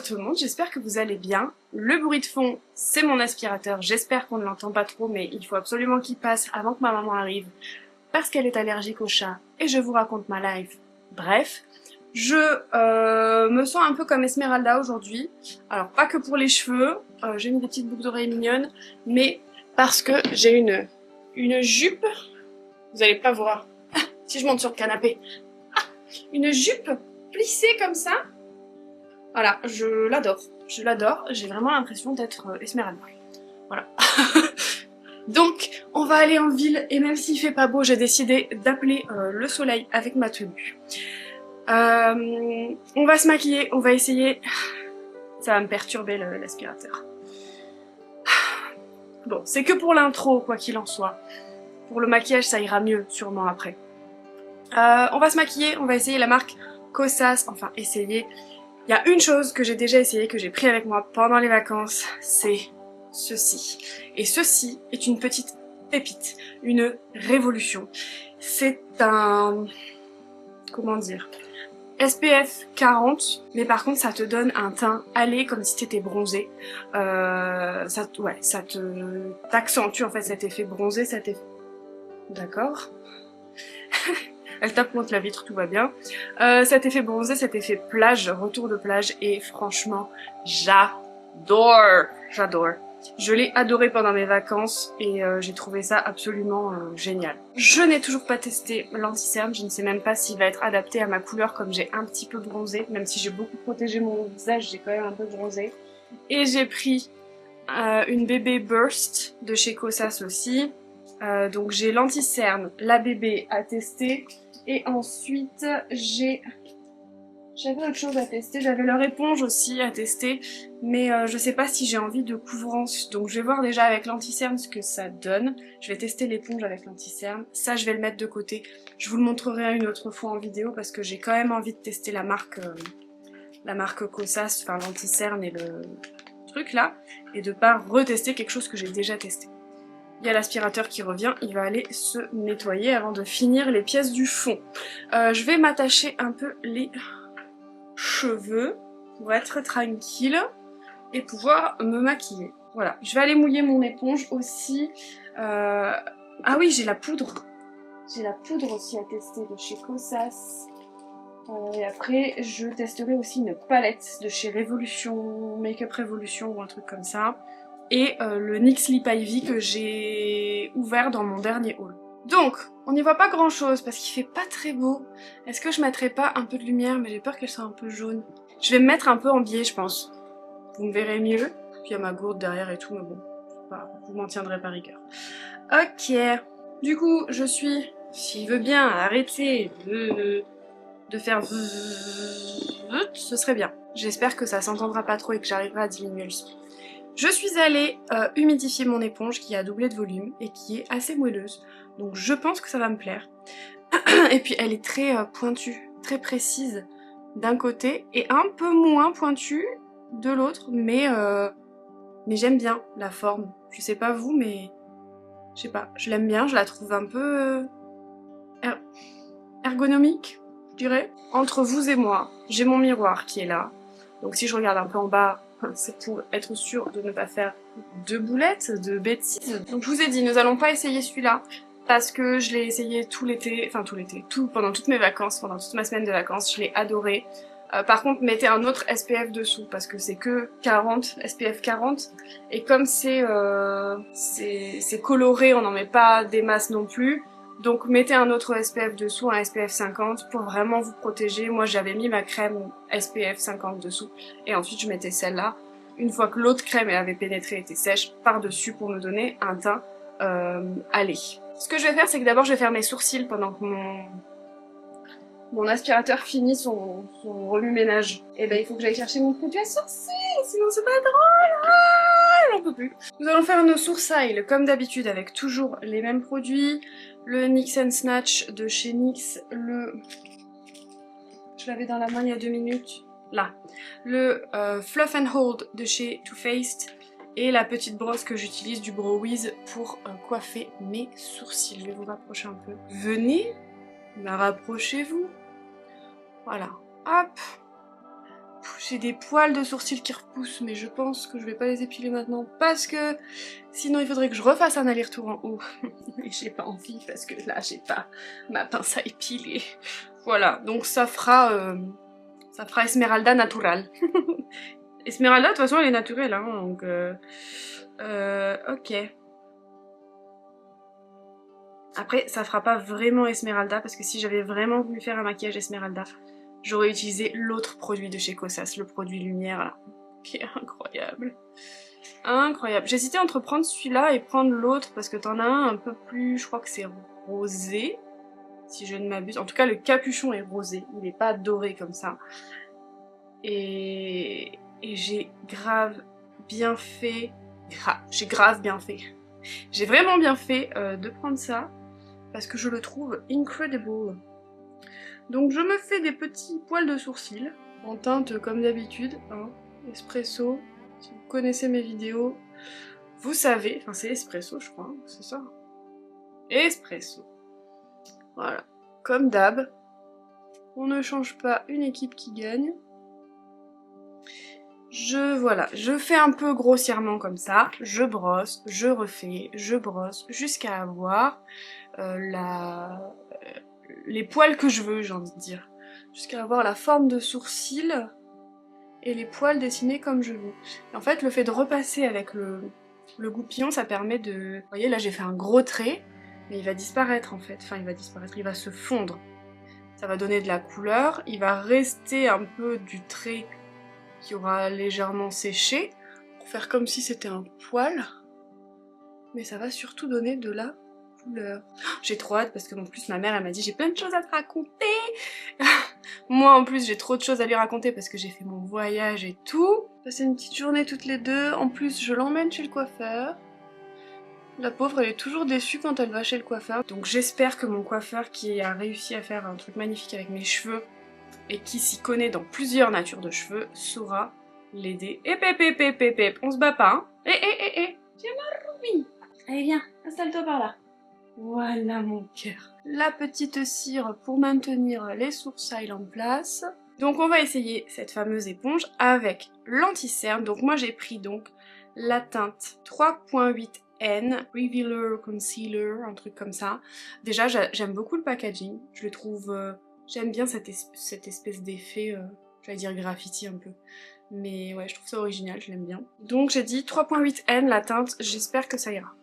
tout le monde, j'espère que vous allez bien. Le bruit de fond, c'est mon aspirateur, j'espère qu'on ne l'entend pas trop, mais il faut absolument qu'il passe avant que ma maman arrive, parce qu'elle est allergique aux chats, et je vous raconte ma life. Bref, je me sens un peu comme Esmeralda aujourd'hui, alors pas que pour les cheveux, j'ai mis des petites boucles d'oreilles mignonnes, mais parce que j'ai une jupe, vous allez pas voir, si je monte sur le canapé, une jupe plissée comme ça. Voilà, je l'adore, j'ai vraiment l'impression d'être Esmeralda. Voilà. Donc, on va aller en ville, et même s'il fait pas beau, j'ai décidé d'appeler le soleil avec ma tenue. On va se maquiller, on va essayer... Ça va me perturber l'aspirateur. Bon, c'est que pour l'intro, quoi qu'il en soit. Pour le maquillage, ça ira mieux, sûrement après. On va se maquiller, on va essayer la marque Kosas, enfin essayer... Il y a une chose que j'ai déjà essayé, que j'ai pris avec moi pendant les vacances, c'est ceci. Et ceci est une petite pépite, une révolution. C'est un... comment dire, SPF 40, mais par contre ça te donne un teint hâlé comme si t'étais bronzé. Ça t'accentue en fait cet effet bronzé, cet effet... D'accord. Elle tape contre la vitre, tout va bien. Cet effet bronzé, cet effet plage, retour de plage, et franchement, j'adore. Je l'ai adoré pendant mes vacances et j'ai trouvé ça absolument génial. Je n'ai toujours pas testé l'anti-cerne, je ne sais même pas s'il va être adapté à ma couleur comme j'ai un petit peu bronzé, même si j'ai beaucoup protégé mon visage, j'ai quand même un peu bronzé. Et j'ai pris une bébé Burst de chez Kosas aussi. Donc j'ai l'anti-cerne, la bébé à tester. Et ensuite, j'avais autre chose à tester, j'avais leur éponge aussi à tester, mais je sais pas si j'ai envie de couvrance, donc je vais voir déjà avec l'anti-cerne ce que ça donne. Je vais tester l'éponge avec l'anti-cerne, ça je vais le mettre de côté. Je vous le montrerai une autre fois en vidéo parce que j'ai quand même envie de tester la marque Kosas, enfin l'anti-cerne et le truc là, et de pas retester quelque chose que j'ai déjà testé. Il y a l'aspirateur qui revient, il va aller se nettoyer avant de finir les pièces du fond. Je vais m'attacher un peu les cheveux pour être tranquille et pouvoir me maquiller. Voilà, je vais aller mouiller mon éponge aussi. Ah oui, j'ai la poudre. J'ai la poudre aussi à tester de chez Kosas. Et après, je testerai aussi une palette de chez Révolution, Make-up Révolution ou un truc comme ça. Et le NYX Lip Ivy que j'ai ouvert dans mon dernier haul. Donc, on n'y voit pas grand chose parce qu'il fait pas très beau. Est-ce que je mettrais pas un peu de lumière, mais j'ai peur qu'elle soit un peu jaune. Je vais me mettre un peu en biais, je pense. Vous me verrez mieux. Puis il y a ma gourde derrière et tout, mais bon, vous m'en tiendrez pas rigueur. Ok. Du coup, je suis, s'il veut bien arrêter de faire... ce serait bien. J'espère que ça s'entendra pas trop et que j'arriverai à diminuer le son. Je suis allée humidifier mon éponge qui a doublé de volume et qui est assez moelleuse, donc je pense que ça va me plaire. Et puis elle est très pointue, très précise d'un côté et un peu moins pointue de l'autre, mais j'aime bien la forme. Je sais pas vous, mais je sais pas, je l'aime bien, je la trouve un peu ergonomique, je dirais. Entre vous et moi, j'ai mon miroir qui est là, donc si je regarde un peu en bas, c'est pour être sûr de ne pas faire de boulettes, de bêtises. Donc je vous ai dit, nous allons pas essayer celui-là, parce que je l'ai essayé tout l'été, enfin tout l'été, pendant toutes mes vacances, pendant toute ma semaine de vacances, je l'ai adoré. Par contre, mettez un autre SPF dessous, parce que c'est que 40, SPF 40, et comme c'est coloré, on n'en met pas des masses non plus, donc mettez un autre SPF dessous, un SPF 50 pour vraiment vous protéger. Moi j'avais mis ma crème SPF 50 dessous et ensuite je mettais celle-là. Une fois que l'autre crème avait pénétré et était sèche, par-dessus pour me donner un teint allé. Ce que je vais faire, c'est que d'abord je vais faire mes sourcils pendant que mon aspirateur finit son remue-ménage. Et ben il faut que j'aille chercher mon produit à sourcils, sinon c'est pas drôle. Ah, j'en peux plus. Nous allons faire nos sourcils comme d'habitude avec toujours les mêmes produits. Le NYX Snatch de chez NYX, je l'avais dans la main il y a 2 minutes, là. Le Fluff and Hold de chez Too Faced et la petite brosse que j'utilise du Browiz pour coiffer mes sourcils. Je vais vous rapprocher un peu. Venez, rapprochez-vous. Voilà, hop. J'ai des poils de sourcils qui repoussent, mais je pense que je vais pas les épiler maintenant parce que sinon il faudrait que je refasse un aller-retour en haut. Et j'ai pas envie parce que là j'ai pas ma pince à épiler. Voilà, donc ça fera Esmeralda Natural. Esmeralda de toute façon elle est naturelle, hein, donc ok. Après ça fera pas vraiment Esmeralda parce que si j'avais vraiment voulu faire un maquillage Esmeralda, j'aurais utilisé l'autre produit de chez Kosas, le produit lumière là, qui est incroyable. Incroyable. J'hésitais entre prendre celui-là et prendre l'autre parce que t'en as un peu plus, je crois que c'est rosé, si je ne m'abuse. En tout cas le capuchon est rosé, il n'est pas doré comme ça. Et j'ai grave bien fait, j'ai grave bien fait. J'ai vraiment bien fait de prendre ça parce que je le trouve incredible. Donc je me fais des petits poils de sourcils en teinte comme d'habitude, hein, espresso. Si vous connaissez mes vidéos, vous savez, enfin c'est espresso je crois, hein, c'est ça. Espresso. Voilà, comme d'hab, on ne change pas une équipe qui gagne. Voilà, je fais un peu grossièrement comme ça, je brosse, je refais, je brosse, jusqu'à avoir les poils que je veux, j'ai envie de dire. Jusqu'à avoir la forme de sourcil et les poils dessinés comme je veux. Et en fait, le fait de repasser avec le goupillon, ça permet de... Vous voyez, là j'ai fait un gros trait, mais il va disparaître en fait. Enfin, il va disparaître, il va se fondre. Ça va donner de la couleur, il va rester un peu du trait qui aura légèrement séché, pour faire comme si c'était un poil, mais ça va surtout donner de la couleur. J'ai trop hâte parce que en plus ma mère elle m'a dit j'ai plein de choses à te raconter. Moi en plus j'ai trop de choses à lui raconter parce que j'ai fait mon voyage et tout. Passer une petite journée toutes les deux, en plus je l'emmène chez le coiffeur. La pauvre elle est toujours déçue quand elle va chez le coiffeur, donc j'espère que mon coiffeur qui a réussi à faire un truc magnifique avec mes cheveux et qui s'y connaît dans plusieurs natures de cheveux saura l'aider. On se bat pas, hein. Tiens ma Ruby. Allez viens, installe-toi par là. Voilà mon cœur. La petite cire pour maintenir les sourcils en place. Donc on va essayer cette fameuse éponge avec l'anti-cerne. Donc moi j'ai pris donc la teinte 3.8N Revealer Concealer, un truc comme ça. Déjà j'aime beaucoup le packaging, je le trouve... j'aime bien cette espèce d'effet, j'allais dire graffiti un peu. Mais ouais, je trouve ça original, je l'aime bien. Donc j'ai dit 3.8N la teinte, j'espère que ça ira.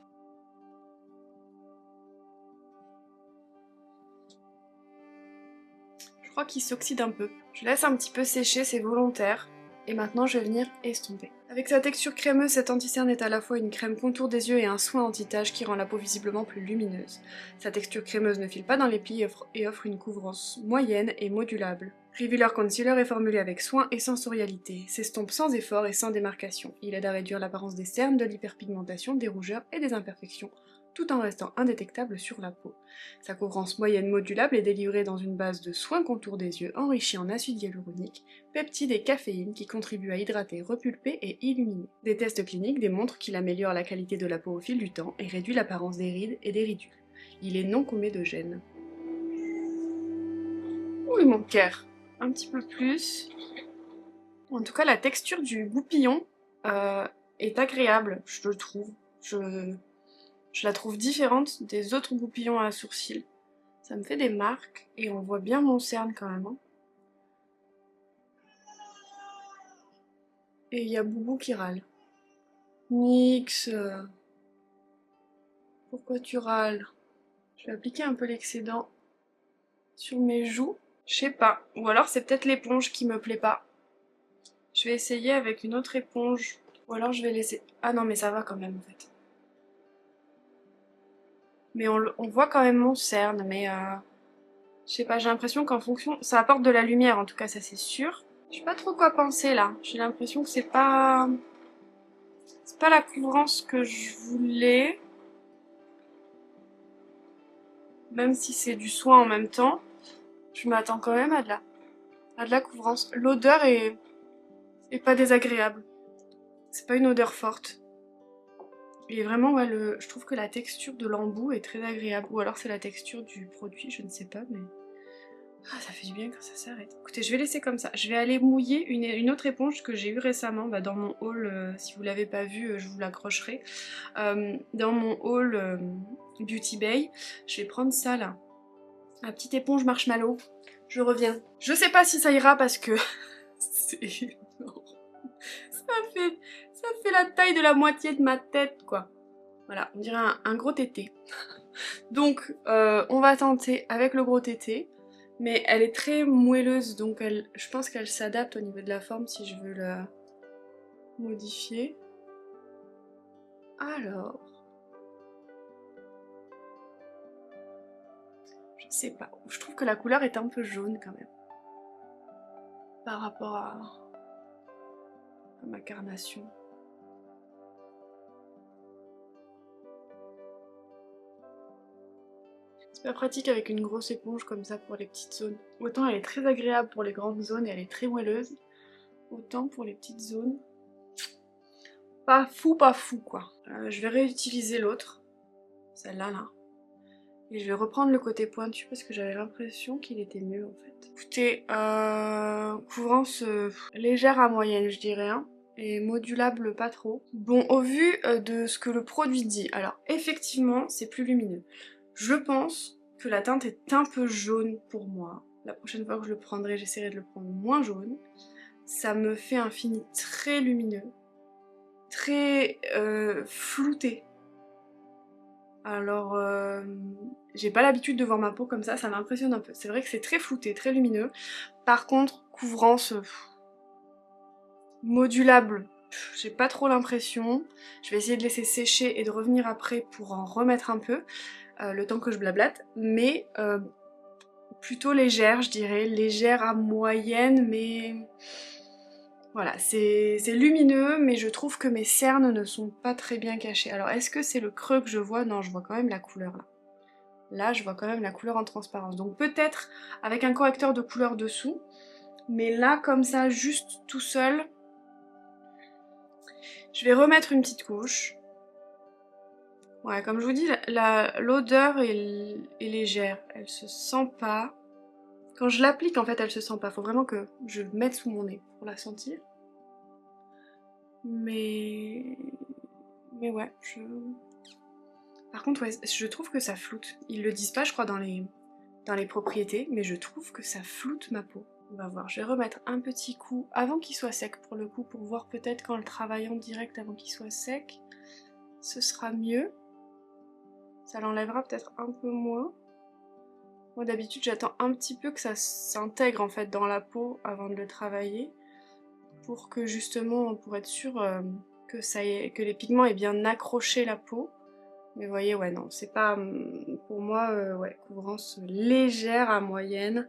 Je crois qu'il s'oxyde un peu. Je laisse un petit peu sécher, c'est volontaire. Et maintenant je vais venir estomper. Avec sa texture crémeuse, cette anti-cerne est à la fois une crème contour des yeux et un soin anti-tache qui rend la peau visiblement plus lumineuse. Sa texture crémeuse ne file pas dans les plis et offre une couvrance moyenne et modulable. Revealer Concealer est formulé avec soin et sensorialité, s'estompe sans effort et sans démarcation. Il aide à réduire l'apparence des cernes, de l'hyperpigmentation, des rougeurs et des imperfections, tout en restant indétectable sur la peau. Sa couvrance moyenne modulable est délivrée dans une base de soin contour des yeux enrichie en acide hyaluronique, peptides et caféine qui contribuent à hydrater, repulper et illuminer. Des tests cliniques démontrent qu'il améliore la qualité de la peau au fil du temps et réduit l'apparence des rides et des ridules. Il est non comédogène. Oui mon cœur, un petit peu plus. En tout cas la texture du goupillon est agréable, je le trouve. Je la trouve différente des autres goupillons à sourcils. Ça me fait des marques et on voit bien mon cerne quand même. Hein. Et il y a Boubou qui râle. Nix, pourquoi tu râles? Je vais appliquer un peu l'excédent sur mes joues. Je sais pas. Ou alors c'est peut-être l'éponge qui me plaît pas. Je vais essayer avec une autre éponge. Ou alors je vais laisser... Ah non mais ça va quand même en fait. Mais on voit quand même mon cerne, mais je sais pas, j'ai l'impression qu'en fonction... Ça apporte de la lumière en tout cas, ça c'est sûr. Je sais pas trop quoi penser là. J'ai l'impression que c'est pas la couvrance que je voulais. Même si c'est du soin en même temps, je m'attends quand même à de la couvrance. L'odeur est pas désagréable. C'est pas une odeur forte. Et vraiment, ouais, je trouve que la texture de l'embout est très agréable. Ou alors c'est la texture du produit, je ne sais pas, mais Ah, ça fait du bien quand ça s'arrête. Écoutez, je vais laisser comme ça. Je vais aller mouiller une autre éponge que j'ai eue récemment dans mon haul. Si vous l'avez pas vue, je vous l'accrocherai. Dans mon haul Beauty Bay, je vais prendre ça là. La petite éponge marshmallow. Je reviens. Je sais pas si ça ira parce que c'est énorme. Ça fait la taille de la moitié de ma tête quoi. Voilà, on dirait un gros tété. Donc on va tenter avec le gros tété. Mais elle est très moelleuse, donc je pense qu'elle s'adapte au niveau de la forme si je veux la modifier. Alors... je sais pas, je trouve que la couleur est un peu jaune quand même. Par rapport à ma carnation. C'est pas pratique avec une grosse éponge comme ça pour les petites zones. Autant elle est très agréable pour les grandes zones et elle est très moelleuse. Autant pour les petites zones... pas fou quoi. Je vais réutiliser l'autre. Celle-là là. Et je vais reprendre le côté pointu parce que j'avais l'impression qu'il était mieux en fait. Écoutez, couvrance légère à moyenne je dirais, hein, et modulable pas trop. Bon, au vu de ce que le produit dit, alors effectivement c'est plus lumineux. Je pense que la teinte est un peu jaune pour moi. La prochaine fois que je le prendrai, j'essaierai de le prendre moins jaune. Ça me fait un fini très lumineux, très flouté. Alors, j'ai pas l'habitude de voir ma peau comme ça m'impressionne un peu. C'est vrai que c'est très flouté, très lumineux. Par contre, couvrance modulable, j'ai pas trop l'impression. Je vais essayer de laisser sécher et de revenir après pour en remettre un peu, le temps que je blablate. Mais plutôt légère, je dirais. Légère à moyenne, mais... voilà, c'est lumineux, mais je trouve que mes cernes ne sont pas très bien cachées. Alors, est-ce que c'est le creux que je vois? Non, je vois quand même la couleur, là. Là, je vois quand même la couleur en transparence. Donc peut-être avec un correcteur de couleur dessous, mais là, comme ça, juste tout seul, je vais remettre une petite couche. Ouais, comme je vous dis, l'odeur est légère, elle se sent pas. Quand je l'applique, en fait, elle se sent pas. Faut vraiment que je le mette sous mon nez pour la sentir. Mais ouais, par contre, ouais, je trouve que ça floute. Ils le disent pas, je crois, dans les propriétés, mais je trouve que ça floute ma peau. On va voir, je vais remettre un petit coup avant qu'il soit sec pour le coup, pour voir peut-être qu'en le travaillant direct avant qu'il soit sec, ce sera mieux. Ça l'enlèvera peut-être un peu moins. Moi d'habitude j'attends un petit peu que ça s'intègre en fait dans la peau avant de le travailler, pour que justement, pour être sûr que les pigments aient bien accroché la peau. Mais vous voyez, ouais non, c'est pas... pour moi, ouais, couvrance légère à moyenne,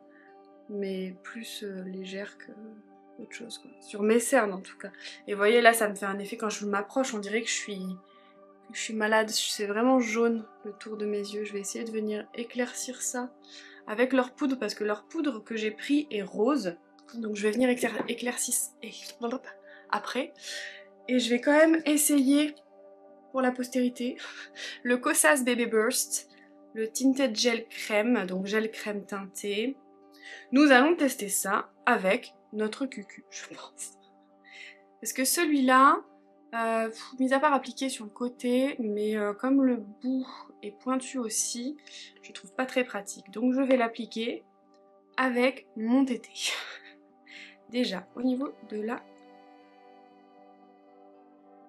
mais plus légère que autre chose quoi. Sur mes cernes en tout cas. Et vous voyez là ça me fait un effet quand je m'approche, on dirait que je suis malade, c'est vraiment jaune le tour de mes yeux. Je vais essayer de venir éclaircir ça avec leur poudre parce que leur poudre que j'ai pris est rose. Donc je vais venir éclaircir après. Et je vais quand même essayer pour la postérité le Kosas Baby Burst, le Tinted Gel Crème, donc gel crème teinté. Nous allons tester ça avec notre cucu, je pense. Parce que celui-là, mis à part appliqué sur le côté, mais comme le bout est pointu aussi, je trouve pas très pratique. Donc je vais l'appliquer avec mon tété. Déjà, au niveau de la...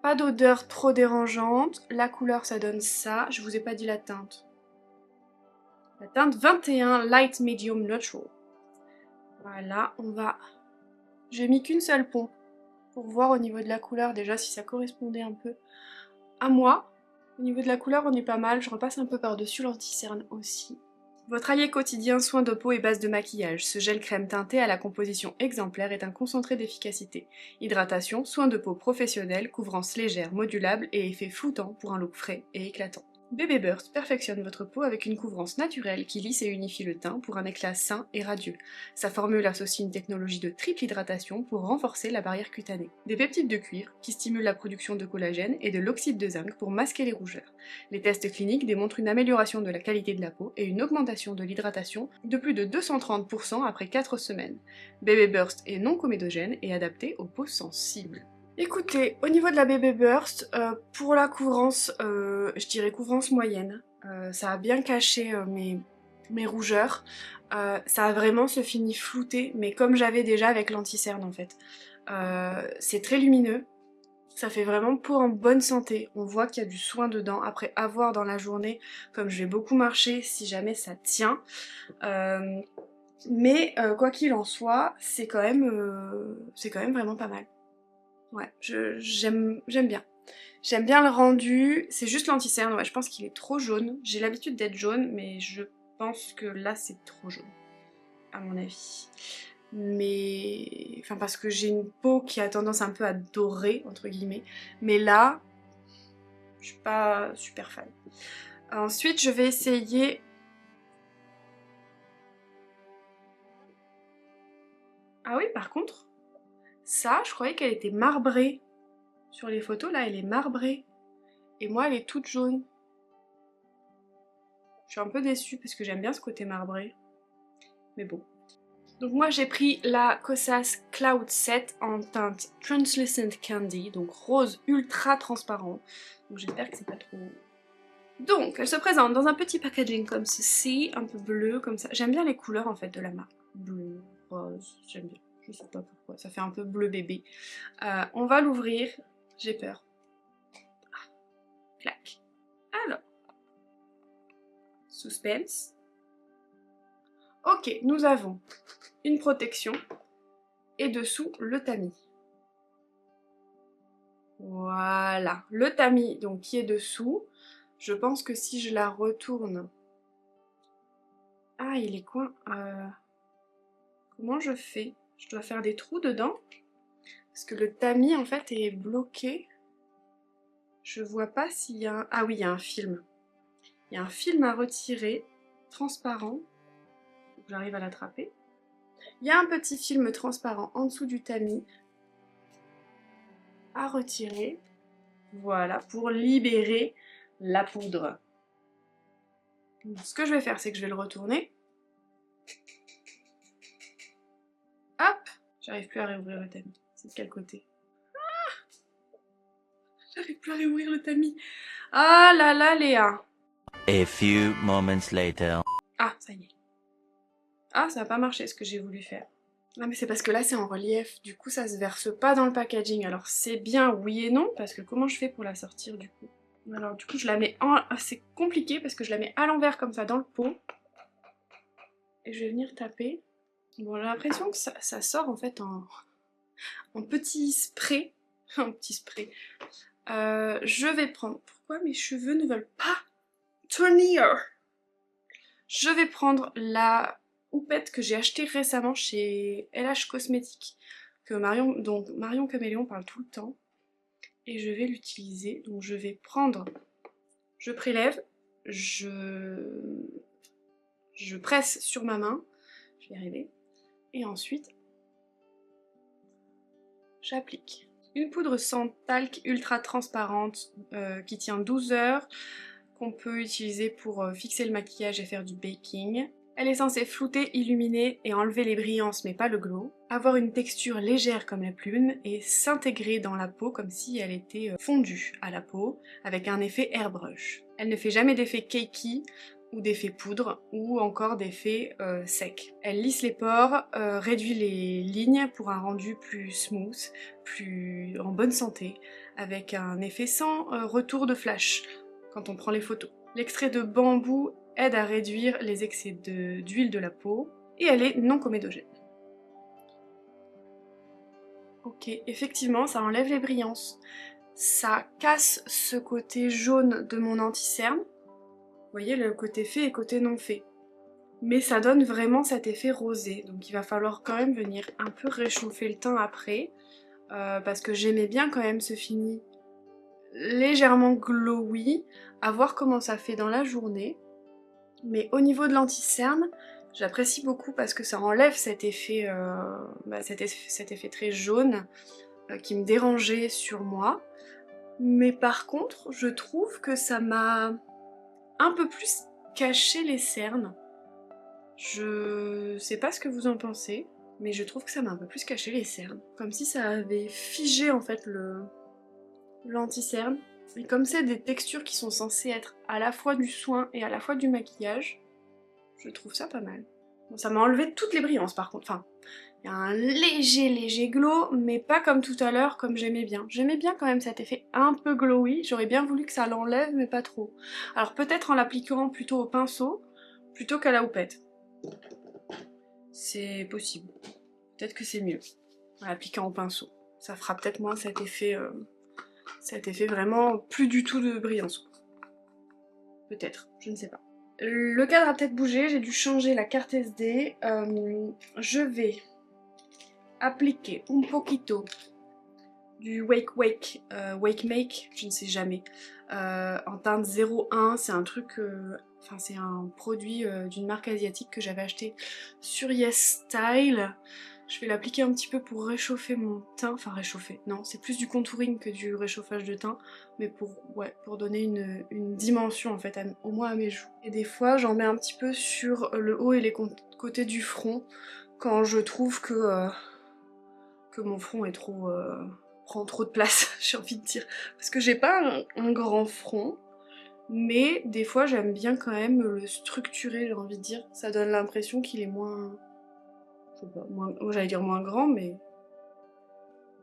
pas d'odeur trop dérangeante. La couleur, ça donne ça. Je vous ai pas dit la teinte. La teinte 21 Light Medium Neutral. Voilà, on va... j'ai mis qu'une seule pompe pour voir au niveau de la couleur déjà si ça correspondait un peu à moi. Au niveau de la couleur, on est pas mal. Je repasse un peu par-dessus l'anti-cerne aussi. Votre allié quotidien soin de peau et base de maquillage. Ce gel crème teinté à la composition exemplaire est un concentré d'efficacité. Hydratation, soin de peau professionnel, couvrance légère, modulable et effet floutant pour un look frais et éclatant. Bébé Burst perfectionne votre peau avec une couvrance naturelle qui lisse et unifie le teint pour un éclat sain et radieux. Sa formule associe une technologie de triple hydratation pour renforcer la barrière cutanée. Des peptides de cuir qui stimulent la production de collagène et de l'oxyde de zinc pour masquer les rougeurs. Les tests cliniques démontrent une amélioration de la qualité de la peau et une augmentation de l'hydratation de plus de 230% après 4 semaines. Bébé Burst est non comédogène et adapté aux peaux sensibles. Écoutez, au niveau de la Bébé Burst, pour la couvrance, je dirais couvrance moyenne. Ça a bien caché mes rougeurs. Ça a vraiment ce fini flouté, mais comme j'avais déjà avec l'anti-cerne en fait. C'est très lumineux, ça fait vraiment peau en bonne santé. On voit qu'il y a du soin dedans. Après, à voir dans la journée, comme je vais beaucoup marcher, si jamais ça tient. Mais quoi qu'il en soit, c'est quand même vraiment pas mal. Ouais, j'aime bien. J'aime bien le rendu, c'est juste l'anti-cerne, ouais, je pense qu'il est trop jaune. J'ai l'habitude d'être jaune, mais je pense que là c'est trop jaune, à mon avis. Mais... Enfin, parce que j'ai une peau qui a tendance un peu à dorer, entre guillemets. Mais là, je suis pas super fan. Ensuite, je vais essayer... Ah oui, par contre, ça, je croyais qu'elle était marbrée. Sur les photos, là, elle est marbrée. Et moi, elle est toute jaune. Je suis un peu déçue parce que j'aime bien ce côté marbré. Mais bon. Donc moi, j'ai pris la Kosas Cloud Set en teinte Translucent Candy, donc rose ultra transparent. Donc j'espère que c'est pas trop... Donc, elle se présente dans un petit packaging comme ceci, un peu bleu, comme ça. J'aime bien les couleurs, en fait, de la marque. Bleu, rose, j'aime bien. Je sais pas pourquoi, ça fait un peu bleu bébé. On va l'ouvrir. J'ai peur. Ah, clac. Alors. Suspense. Ok, nous avons une protection et dessous le tamis. Voilà, le tamis donc qui est dessous. Je pense que si je la retourne... Ah, il est coin... Comment je fais? Je dois faire des trous dedans? Parce que le tamis en fait est bloqué. Je vois pas s'il y a un... Ah oui, il y a un film. Il y a un film à retirer, transparent. J'arrive à l'attraper. Il y a un petit film transparent en dessous du tamis à retirer. Voilà, pour libérer la poudre. Donc, ce que je vais faire, c'est que je vais le retourner. Hop! J'arrive plus à réouvrir le tamis. C'est de quel côté? Ah! J'arrive plus à réouvrir le tamis. Ah là là, Léa! A few moments later. Ah, ça y est. Ah, ça n'a pas marché ce que j'ai voulu faire. Ah mais c'est parce que là c'est en relief, du coup ça se verse pas dans le packaging. Alors c'est bien oui et non, parce que comment je fais pour la sortir du coup? Alors du coup je la mets en... Ah, c'est compliqué parce que je la mets à l'envers comme ça dans le pot. Et je vais venir taper. Bon j'ai l'impression que ça sort en fait en petit spray. Un petit spray. Je vais prendre... Pourquoi mes cheveux ne veulent pas tenir? Je vais prendre la houppette que j'ai achetée récemment chez LH Cosmétiques, que Marion Caméléon parle tout le temps. Et je vais l'utiliser. Donc je vais prendre... Je prélève, je presse sur ma main. Je vais y arriver. Et ensuite, j'applique. Une poudre sans talc ultra transparente qui tient 12 heures, qu'on peut utiliser pour fixer le maquillage et faire du baking. Elle est censée flouter, illuminer et enlever les brillances mais pas le glow, avoir une texture légère comme la plume et s'intégrer dans la peau comme si elle était fondue à la peau avec un effet airbrush. Elle ne fait jamais d'effet cakey ou d'effet poudre ou encore d'effet sec. Elle lisse les pores, réduit les lignes pour un rendu plus smooth, plus en bonne santé, avec un effet sans retour de flash quand on prend les photos. L'extrait de bambou aide à réduire les excès d'huile de la peau et elle est non comédogène. Ok, effectivement, ça enlève les brillances. Ça casse ce côté jaune de mon anti-cerne. Vous voyez, le côté fait et côté non fait. Mais ça donne vraiment cet effet rosé. Donc il va falloir quand même venir un peu réchauffer le teint après. Parce que j'aimais bien quand même ce fini légèrement glowy, à voir comment ça fait dans la journée. Mais au niveau de l'anti-cerne, j'apprécie beaucoup parce que ça enlève cet effet, cet effet très jaune qui me dérangeait sur moi. Mais par contre, je trouve que ça m'a un peu plus caché les cernes. Je sais pas ce que vous en pensez, mais je trouve que ça m'a un peu plus caché les cernes. Comme si ça avait figé en fait l'anti-cerne. Et comme c'est des textures qui sont censées être à la fois du soin et à la fois du maquillage, je trouve ça pas mal. Bon, ça m'a enlevé toutes les brillances par contre. Enfin, il y a un léger glow, mais pas comme tout à l'heure, comme j'aimais bien. J'aimais bien quand même cet effet un peu glowy. J'aurais bien voulu que ça l'enlève, mais pas trop. Alors peut-être en l'appliquant plutôt au pinceau, plutôt qu'à la houppette. C'est possible. Peut-être que c'est mieux, en l'appliquant au pinceau. Ça fera peut-être moins cet effet vraiment plus du tout de brillance. Peut-être, je ne sais pas. Le cadre a peut-être bougé, j'ai dû changer la carte SD. Je vais appliquer un poquito du Wake Make, je ne sais jamais, en teinte 01. C'est un truc, enfin c'est un produit d'une marque asiatique que j'avais acheté sur Yes Style. Je vais l'appliquer un petit peu pour réchauffer mon teint, enfin réchauffer, non, c'est plus du contouring que du réchauffage de teint, mais pour donner une dimension en fait, au moins à mes joues. Et des fois j'en mets un petit peu sur le haut et les côtés du front, quand je trouve que mon front est trop... prend trop de place, j'ai envie de dire. Parce que j'ai pas un grand front, mais des fois j'aime bien quand même le structurer, j'ai envie de dire. Ça donne l'impression qu'il est moins... je sais pas, j'allais dire moins grand, mais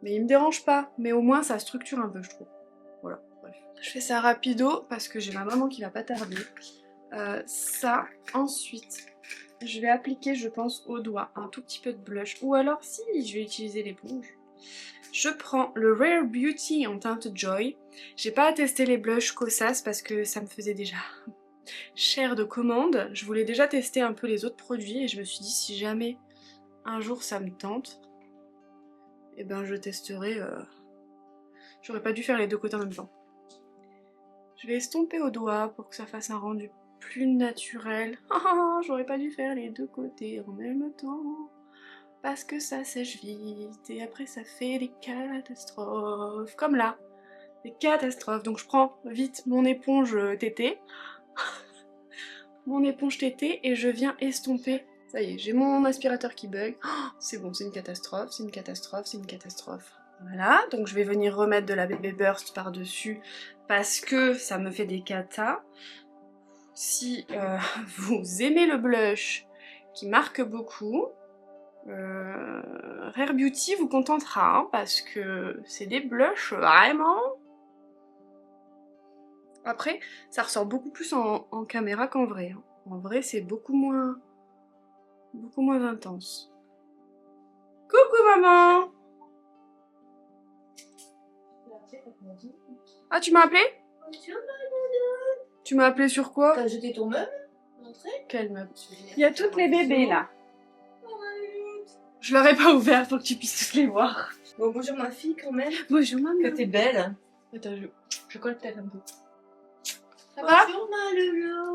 il me dérange pas. Mais au moins ça structure un peu, je trouve. Voilà, bref. Je fais ça rapido, parce que j'ai ma maman qui va pas tarder. Ça, ensuite, je vais appliquer, je pense, au doigt un tout petit peu de blush. Ou alors, si, je vais utiliser l'éponge. Je prends le Rare Beauty en teinte Joy. J'ai pas testé les blushs Kosas parce que ça me faisait déjà cher de commande. Je voulais déjà tester un peu les autres produits et je me suis dit si jamais un jour ça me tente, et ben je testerai. J'aurais pas dû faire les deux côtés en même temps. Je vais estomper au doigt pour que ça fasse un rendu plus naturel. J'aurais pas dû faire les deux côtés en même temps. Parce que ça sèche vite et après ça fait des catastrophes. Comme là, des catastrophes. Donc je prends vite mon éponge tétée. Mon éponge tétée et je viens estomper. Ça y est, j'ai mon aspirateur qui bug. C'est bon, c'est une catastrophe, c'est une catastrophe, c'est une catastrophe. Voilà, donc je vais venir remettre de la Baby Burst par-dessus parce que ça me fait des catas. Si vous aimez le blush qui marque beaucoup, Rare Beauty vous contentera hein, parce que c'est des blushs vraiment. Après, ça ressort beaucoup plus en caméra qu'en vrai. Hein. En vrai, c'est beaucoup moins intense. Coucou maman. Ah, tu m'as appelé? Tu m'as appelé sur quoi? T'as jeté ton meuble? Quel meuble? Il y a toutes les bébés là. Je leur ai pas ouvert pour que tu puisses toutes les voir. Bon, bonjour ma fille quand même. Bonjour maman. Que t'es belle. Attends, je colle peut-être un peu. Ça va? Bonjour ma loulou.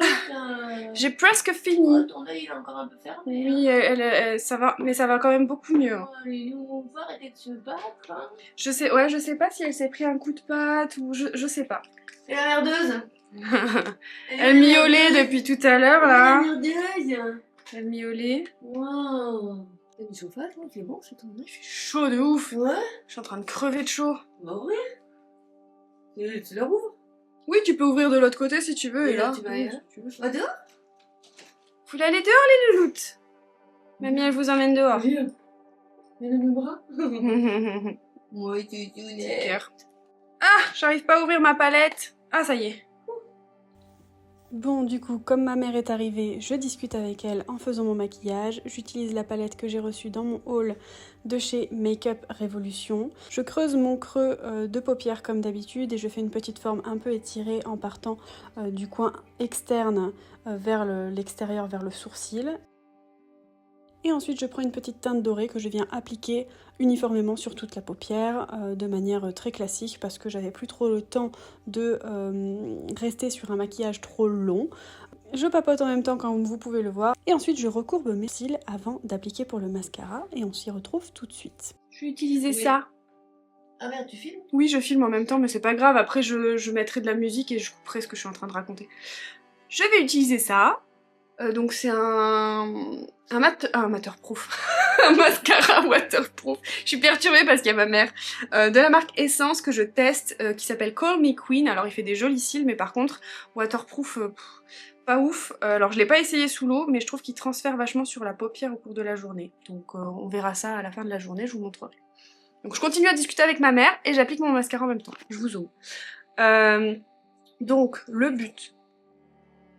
J'ai presque fini. Ton œil il est encore un peu fermé. Oui, ça va, mais ça va quand même beaucoup mieux. Allez, nous on va arrêter de se battre. Hein. Je sais pas si elle s'est pris un coup de patte ou je sais pas. C'est la merdeuse. Elle miaulait depuis tout à l'heure là. La merdeuse. Elle miaulait. Waouh. T'as du chauffage, hein, c'est bon, c'est ton Il fait chaud de ouf. Ouais. Je suis en train de crever de chaud. Bah oui. Tu la rouvres? Oui, tu peux ouvrir de l'autre côté si tu veux. Et Et là, là, tu vas oui, aller, hein. si tu veux. Va dehors. Vous voulez aller dehors les louloutes? Mamie, elle vous emmène dehors. Viens. Viens dans mes bras. Moi, tu Petit cœur. Ah, j'arrive pas à ouvrir ma palette. Ah, ça y est. Bon, du coup, comme ma mère est arrivée, je discute avec elle en faisant mon maquillage. J'utilise la palette que j'ai reçue dans mon haul de chez Makeup Revolution. Je creuse mon creux de paupières comme d'habitude et je fais une petite forme un peu étirée en partant du coin externe vers l'extérieur, vers le sourcil. Et ensuite je prends une petite teinte dorée que je viens appliquer uniformément sur toute la paupière de manière très classique parce que j'avais plus trop le temps de rester sur un maquillage trop long. Je papote en même temps comme vous pouvez le voir et ensuite je recourbe mes cils avant d'appliquer pour le mascara et on s'y retrouve tout de suite. Je vais utiliser Oui. ça. Ah merde, tu filmes? Oui, je filme en même temps, mais c'est pas grave. Après, je mettrai de la musique et je couperai ce que je suis en train de raconter. Je vais utiliser ça. Donc c'est un waterproof. Un mascara waterproof. Je suis perturbée parce qu'il y a ma mère. De la marque Essence que je teste, qui s'appelle Call Me Queen. Alors il fait des jolis cils, mais par contre, waterproof, pas ouf. Alors je l'ai pas essayé sous l'eau, mais je trouve qu'il transfère vachement sur la paupière au cours de la journée. Donc on verra ça à la fin de la journée, je vous montrerai. Donc je continue à discuter avec ma mère et j'applique mon mascara en même temps. Je vous zoome. Donc le but...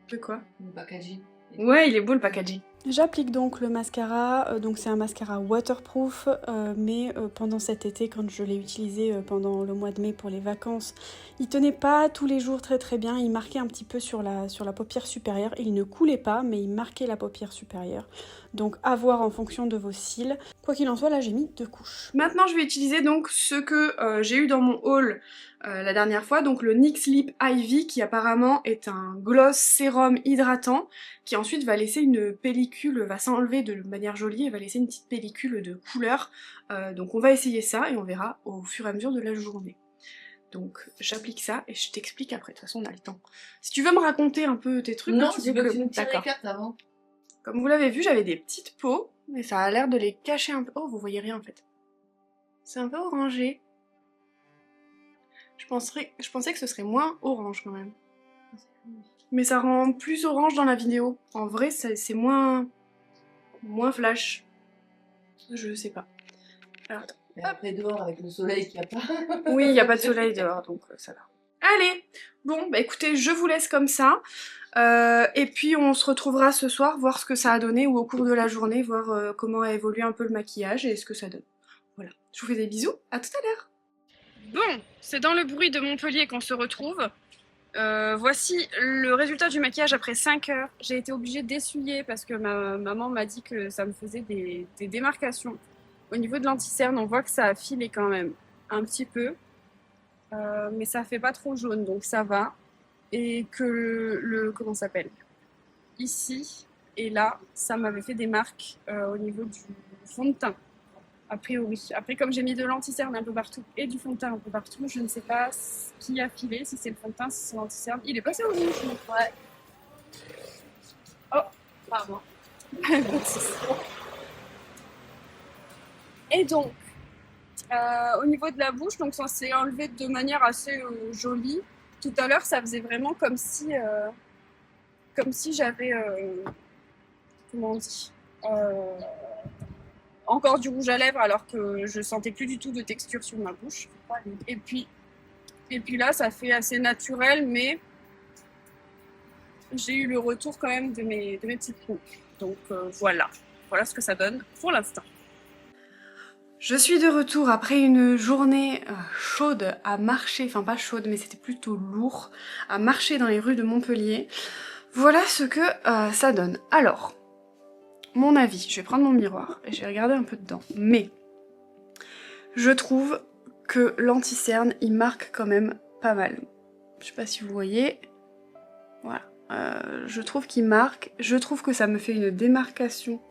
De quoi? Le packaging. Ouais, il est beau le packaging. J'applique donc le mascara, donc c'est un mascara waterproof, mais pendant cet été, quand je l'ai utilisé pendant le mois de mai pour les vacances, il tenait pas tous les jours très bien, il marquait un petit peu sur la paupière supérieure, il ne coulait pas, mais il marquait la paupière supérieure. Donc à voir en fonction de vos cils. Quoi qu'il en soit, là j'ai mis 2 couches. Maintenant je vais utiliser donc ce que j'ai eu dans mon haul la dernière fois, donc le NYX Lip Ivy qui apparemment est un gloss sérum hydratant qui ensuite va laisser une pellicule, va s'enlever de manière jolie et va laisser une petite pellicule de couleur. Donc on va essayer ça et on verra au fur et à mesure de la journée. Donc j'applique ça et je t'explique après, de toute façon on a le temps. Si tu veux me raconter un peu tes trucs, Non, tu tu veux veux que... que tu me tires les D'accord. cartes avant. Comme vous l'avez vu, j'avais des petites peaux, mais ça a l'air de les cacher un peu. Oh, vous voyez rien en fait. C'est un peu orangé. Je pensais que ce serait moins orange quand même. Mais ça rend plus orange dans la vidéo. En vrai, c'est moins flash. Je sais pas. Alors attends. Mais après dehors avec le soleil qu'il n'y a pas. Oui, il n'y a pas de soleil dehors, donc ça va. Allez, bon, bah écoutez, je vous laisse comme ça. Et puis on se retrouvera ce soir, voir ce que ça a donné, ou au cours de la journée, voir comment a évolué un peu le maquillage et ce que ça donne. Voilà, je vous fais des bisous, à tout à l'heure. Bon, c'est dans le bruit de Montpellier qu'on se retrouve. Voici le résultat du maquillage après 5 heures. J'ai été obligée d'essuyer parce que ma maman m'a dit que ça me faisait des démarcations. Au niveau de l'anti-cerne, on voit que ça a filé quand même un petit peu. Mais ça fait pas trop jaune, donc ça va. Et que comment ça s'appelle, ici et là, ça m'avait fait des marques au niveau du fond de teint, a priori. Après, comme j'ai mis de l'anti-cerne un peu partout et du fond de teint un peu partout, je ne sais pas ce qui a filé, si c'est le fond de teint, si c'est l'anti-cerne. Il est passé au rouge. Ouais. Oh, pardon. Et donc, au niveau de la bouche, donc ça s'est enlevé de manière assez jolie. Tout à l'heure, ça faisait vraiment comme si j'avais, comment on dit, encore du rouge à lèvres alors que je sentais plus du tout de texture sur ma bouche. Et puis là, ça fait assez naturel, mais j'ai eu le retour quand même de mes petites poux. Donc voilà ce que ça donne pour l'instant. Je suis de retour après une journée chaude à marcher, enfin pas chaude mais c'était plutôt lourd, à marcher dans les rues de Montpellier. Voilà ce que ça donne. Alors, mon avis, je vais prendre mon miroir et je vais regarder un peu dedans. Mais, je trouve que l'anti-cerne, il marque quand même pas mal. Je sais pas si vous voyez. Voilà. Je trouve qu'il marque. Je trouve que ça me fait une démarcation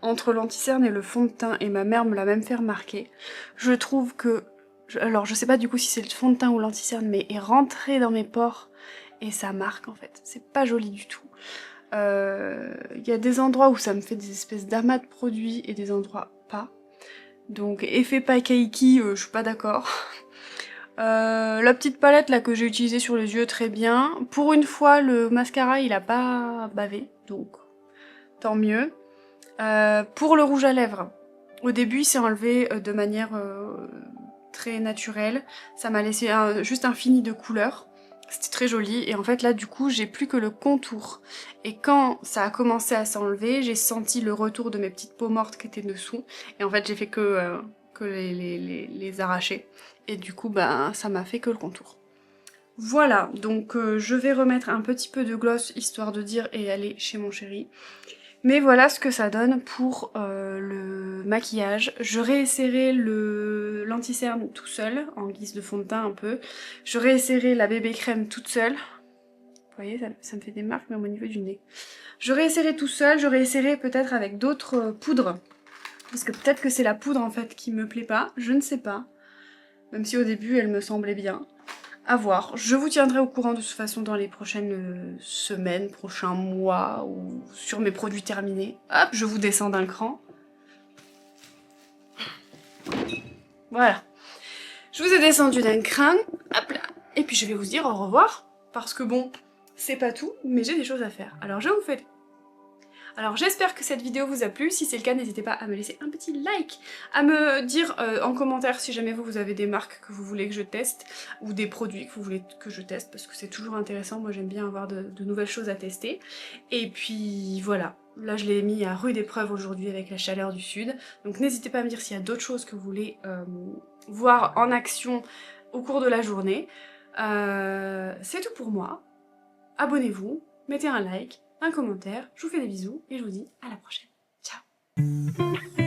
entre l'anti-cerne et le fond de teint, et ma mère me l'a même fait remarquer. Je trouve que... Alors je sais pas du coup si c'est le fond de teint ou l'anti-cerne, mais est rentré dans mes pores et ça marque en fait. C'est pas joli du tout. Il y a des endroits où ça me fait des espèces d'amas de produits et des endroits pas. Donc effet pakeiki, je suis pas d'accord. La petite palette là que j'ai utilisée sur les yeux, très bien. Pour une fois, le mascara il a pas bavé, donc tant mieux. Pour le rouge à lèvres, au début il s'est enlevé de manière très naturelle, ça m'a laissé juste un fini de couleur, c'était très joli, et en fait là du coup j'ai plus que le contour, et quand ça a commencé à s'enlever, j'ai senti le retour de mes petites peaux mortes qui étaient dessous, et en fait j'ai fait que les arracher, et du coup bah ça m'a fait que le contour. Voilà, donc je vais remettre un petit peu de gloss histoire de dire et aller chez mon chéri. Mais voilà ce que ça donne pour le maquillage. Je réessayerai l'anti-cerne tout seul, en guise de fond de teint un peu. Je réessayerai la bébé crème toute seule. Vous voyez, ça me fait des marques même au niveau du nez. Je réessayerai tout seul, je réessayerai peut-être avec d'autres poudres. Parce que peut-être que c'est la poudre en fait qui me plaît pas, je ne sais pas. Même si au début elle me semblait bien. À voir. Je vous tiendrai au courant de toute façon dans les prochaines semaines, prochains mois ou sur mes produits terminés. Hop, je vous descends d'un cran. Voilà. Je vous ai descendu d'un cran. Hop là. Et puis je vais vous dire au revoir. Parce que bon, c'est pas tout, mais j'ai des choses à faire. Alors je vous fais... Alors j'espère que cette vidéo vous a plu, si c'est le cas n'hésitez pas à me laisser un petit like, à me dire en commentaire si jamais vous avez des marques que vous voulez que je teste ou des produits que vous voulez que je teste parce que c'est toujours intéressant, moi j'aime bien avoir de nouvelles choses à tester. Et puis voilà, là je l'ai mis à rude épreuve aujourd'hui avec la chaleur du sud, donc n'hésitez pas à me dire s'il y a d'autres choses que vous voulez voir en action au cours de la journée. C'est tout pour moi, abonnez-vous, mettez un like, un commentaire, je vous fais des bisous et je vous dis à la prochaine. Ciao.